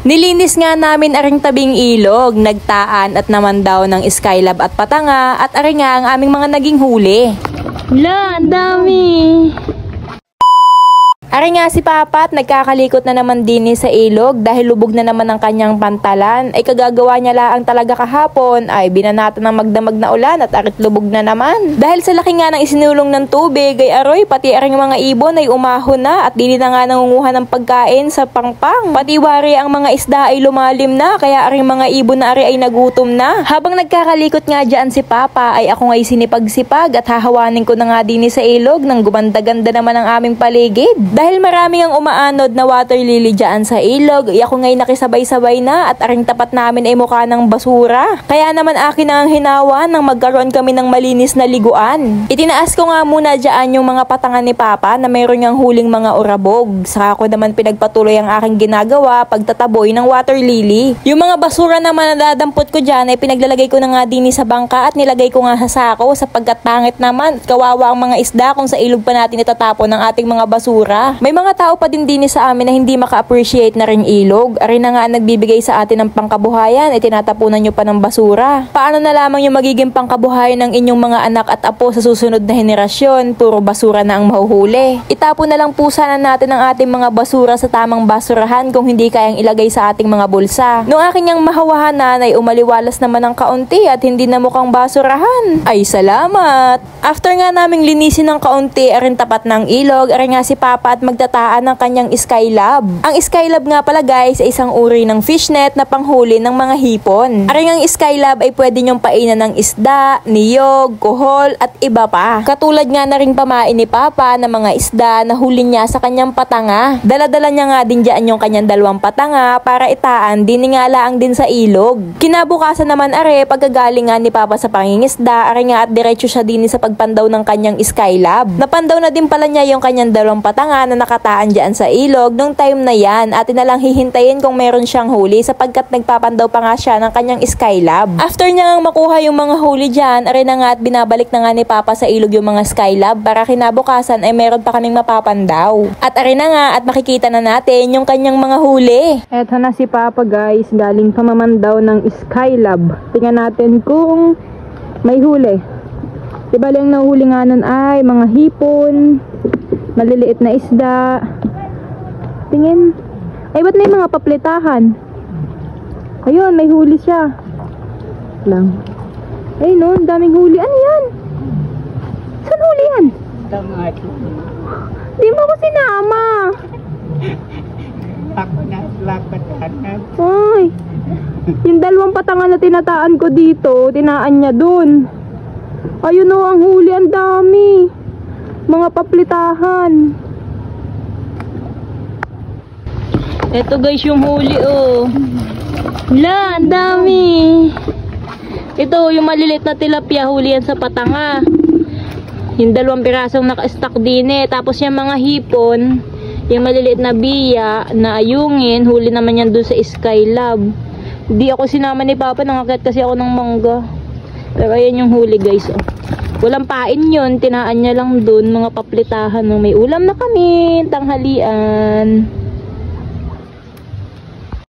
Nilinis nga namin aring tabing ilog, nagtaan at naman daw ng skylab at patanga at aring nga ang aming mga naging huli. La, ang dami! Ari nga si Papa at nagkakalikot na naman din sa ilog dahil lubog na naman ang kanyang pantalan. Ay kagagawa niya laang talaga kahapon ay binanata ng magdamag na ulan at arit lubog na naman. Dahil sa laki nga ng isinulong ng tubig ay aroy pati aring mga ibon ay umahon na at dili na nga nangunguha ng pagkain sa pangpang. Pati wari ang mga isda ay lumalim na kaya aring mga ibon na ari ay nagutom na. Habang nagkakalikot nga dyan si Papa ay ako nga'y sinipag-sipag at hahawanin ko na nga din sa ilog nang gumanda-ganda naman ang aming paligid. Dahil maraming ang umaanod na water lily dyan sa ilog, ako ngay nakisabay-sabay na at aring tapat namin ay mukha ng basura. Kaya naman akin ang hinawa nang magkaroon kami ng malinis na liguan. Itinaas ko nga muna dyan yung mga patangan ni Papa na mayroon niyang huling mga urabog. Saka ko naman pinagpatuloy ang aking ginagawa pagtataboy ng water lily. Yung mga basura naman na dadampot ko dyan ay pinaglalagay ko na nga din sa bangka at nilagay ko nga sa sako sapagkat pangit naman at kawawa ang mga isda kung sa ilog pa natin itatapon ng ating mga basura. May mga tao pa din sa amin na hindi maka-appreciate na ring ilog. Ari na nga nagbibigay sa atin ng pangkabuhayan ay tinatapunan nyo pa ng basura. Paano na lamang yung magiging pangkabuhayan ng inyong mga anak at apo sa susunod na henerasyon? Puro basura na ang mahuhuli. Itapon na lang po sana natin ang ating mga basura sa tamang basurahan kung hindi kayang ilagay sa ating mga bulsa. Nung aking ang mahawahanan ay umaliwalas naman ng kaunti at hindi na mukhang basurahan. Ay salamat! After nga naming linisin ng kaunti aring tapat ng ilog, ari nga si Papa at magtataan ng kanyang skylab. Ang skylab nga pala guys ay isang uri ng fishnet na panghuli ng mga hipon. Aring ang skylab ay pwede nyong painan ng isda, niyog, kohol at iba pa. Katulad nga na ring pamain ni Papa ng mga isda na huli niya sa kanyang patanga. Dala-dala niya nga din dyan yung kanyang dalawang patanga para itaan din nga laang din sa ilog. Kinabukasan naman are pagkagaling nga ni Papa sa pangingisda, are nga at diretso siya din sa pagpandaw ng kanyang skylab. Napandaw na din pala niya yung kanyang dalawang patanga na nakataan dyan sa ilog nung time na yan. Atin na lang hihintayin kung meron siyang huli sapagkat nagpapandaw pa nga siya ng kanyang skylab. After niya nga makuha yung mga huli dyan, are na nga at binabalik na nga ni Papa sa ilog yung mga skylab para kinabukasan ay meron pa kaming mapapandaw. At are na nga at makikita na natin yung kanyang mga huli. Eto na si Papa guys, galing pamamandaw ng skylab. Tingnan natin kung may huli. Diba lang nahuli nga nun ay mga hipon, maliliit na isda. Tingin. Ay, ba't may mga paplitahan? Ayun, may huli siya. Lang. Ay, no, daming huli. Ano yan? Saan huli yan? Di mo ko sinama. Ako na, lapat. Ay, yung dalawang patanga na tinataan ko dito, tinaan niya dun. Ayun o, ang huli, ang dami. Mga paplitahan. Eto guys yung huli oh. La, ang dami. Ito yung maliliit na tilapia, huli yan sa patanga. Yung dalawang pirasong naka-stack din eh. Tapos yung mga hipon, yung maliliit na biya na ayungin, huli naman yan doon sa skylab. Hindi ako sinama ni Papa, nangakit kasi ako ng mangga. Pero ayan yung huli guys oh. Walang pain yun, tinaan niya lang doon, mga paplitahan. May ulam na kami, tanghalian.